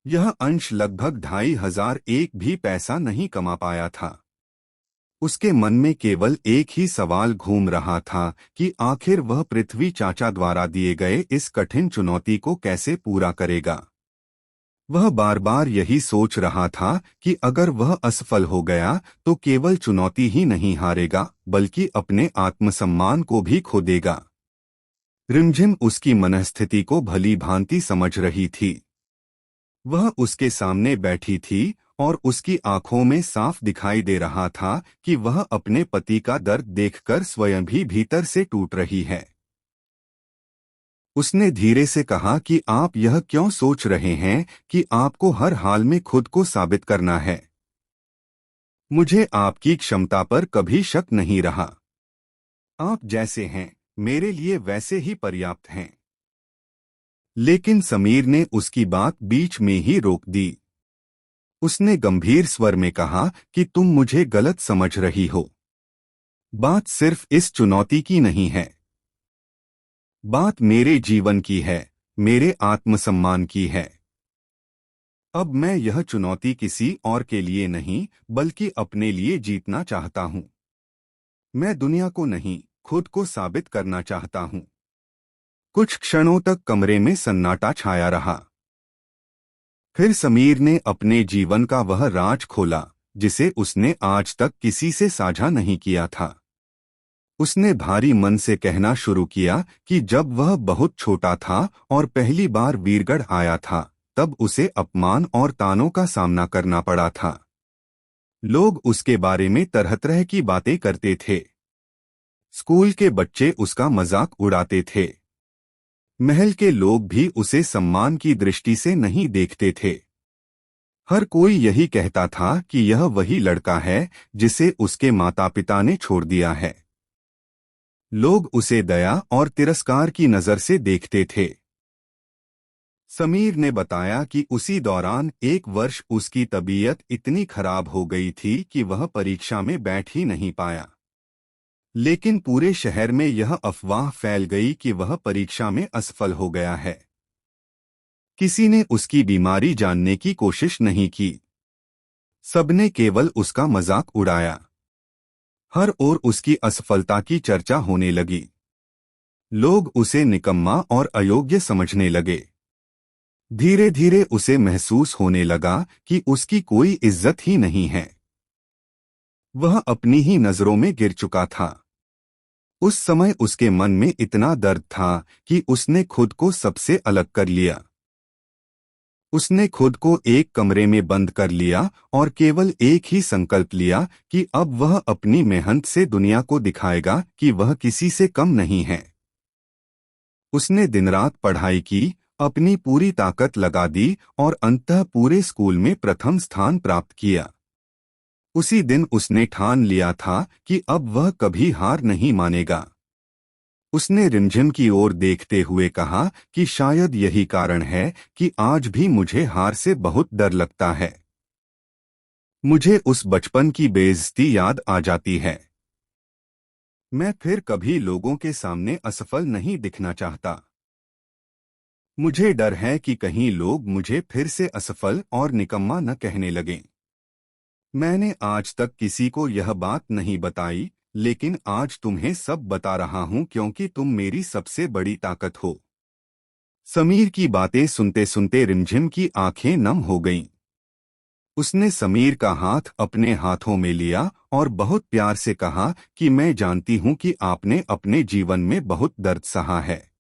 यह अंश लगभग 2,500 एक भी पैसा नहीं कमा पाया था। उसके मन में केवल एक ही सवाल घूम रहा था कि आखिर वह पृथ्वी चाचा द्वारा दिए गए इस कठिन चुनौती को कैसे पूरा करेगा। वह बार बार यही सोच रहा था कि अगर वह असफल हो गया तो केवल चुनौती ही नहीं हारेगा बल्कि अपने आत्मसम्मान को भी खो देगा। रिमझिम उसकी मनस्थिति को भली भांति समझ रही थी। वह उसके सामने बैठी थी और उसकी आंखों में साफ दिखाई दे रहा था कि वह अपने पति का दर्द देखकर स्वयं भी भीतर से टूट रही है। उसने धीरे से कहा कि आप यह क्यों सोच रहे हैं कि आपको हर हाल में खुद को साबित करना है। मुझे आपकी क्षमता पर कभी शक नहीं रहा। आप जैसे हैं मेरे लिए वैसे ही पर्याप्त हैं। लेकिन समीर ने उसकी बात बीच में ही रोक दी। उसने गंभीर स्वर में कहा कि तुम मुझे गलत समझ रही हो। बात सिर्फ इस चुनौती की नहीं है। बात मेरे जीवन की है, मेरे आत्मसम्मान की है। अब मैं यह चुनौती किसी और के लिए नहीं बल्कि अपने लिए जीतना चाहता हूं। मैं दुनिया को नहीं, खुद को साबित करना चाहता हूं। कुछ क्षणों तक कमरे में सन्नाटा छाया रहा। फिर समीर ने अपने जीवन का वह राज खोला जिसे उसने आज तक किसी से साझा नहीं किया था। उसने भारी मन से कहना शुरू किया कि जब वह बहुत छोटा था और पहली बार वीरगढ़ आया था तब उसे अपमान और तानों का सामना करना पड़ा था। लोग उसके बारे में तरह तरह की बातें करते थे। स्कूल के बच्चे उसका मजाक उड़ाते थे। महल के लोग भी उसे सम्मान की दृष्टि से नहीं देखते थे। हर कोई यही कहता था कि यह वही लड़का है जिसे उसके माता पिता ने छोड़ दिया है। लोग उसे दया और तिरस्कार की नजर से देखते थे। समीर ने बताया कि उसी दौरान एक वर्ष उसकी तबीयत इतनी खराब हो गई थी कि वह परीक्षा में बैठ ही नहीं पाया। लेकिन पूरे शहर में यह अफवाह फैल गई कि वह परीक्षा में असफल हो गया है। किसी ने उसकी बीमारी जानने की कोशिश नहीं की। सबने केवल उसका मजाक उड़ाया। हर ओर उसकी असफलता की चर्चा होने लगी। लोग उसे निकम्मा और अयोग्य समझने लगे। धीरे धीरे उसे महसूस होने लगा कि उसकी कोई इज्जत ही नहीं है। वह अपनी ही नजरों में गिर चुका था। उस समय उसके मन में इतना दर्द था कि उसने खुद को सबसे अलग कर लिया। उसने खुद को एक कमरे में बंद कर लिया और केवल एक ही संकल्प लिया कि अब वह अपनी मेहनत से दुनिया को दिखाएगा कि वह किसी से कम नहीं है। उसने दिन रात पढ़ाई की, अपनी पूरी ताकत लगा दी और अंततः पूरे स्कूल में प्रथम स्थान प्राप्त किया। उसी दिन उसने ठान लिया था कि अब वह कभी हार नहीं मानेगा। उसने रिमझिम की ओर देखते हुए कहा कि शायद यही कारण है कि आज भी मुझे हार से बहुत डर लगता है। मुझे उस बचपन की बेइज्जती याद आ जाती है। मैं फिर कभी लोगों के सामने असफल नहीं दिखना चाहता। मुझे डर है कि कहीं लोग मुझे फिर से असफल और निकम्मा न कहने लगें। मैंने आज तक किसी को यह बात नहीं बताई, लेकिन आज तुम्हें सब बता रहा हूं क्योंकि तुम मेरी सबसे बड़ी ताकत हो। समीर की बातें सुनते सुनते रिमझिम की आंखें नम हो गईं। उसने समीर का हाथ अपने हाथों में लिया और बहुत प्यार से कहा कि मैं जानती हूं कि आपने अपने जीवन में बहुत दर्द सहा है।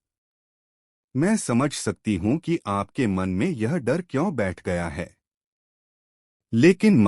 मैं समझ सकती हूं कि आपके मन में यह डर क्यों बैठ गया है। लेकिन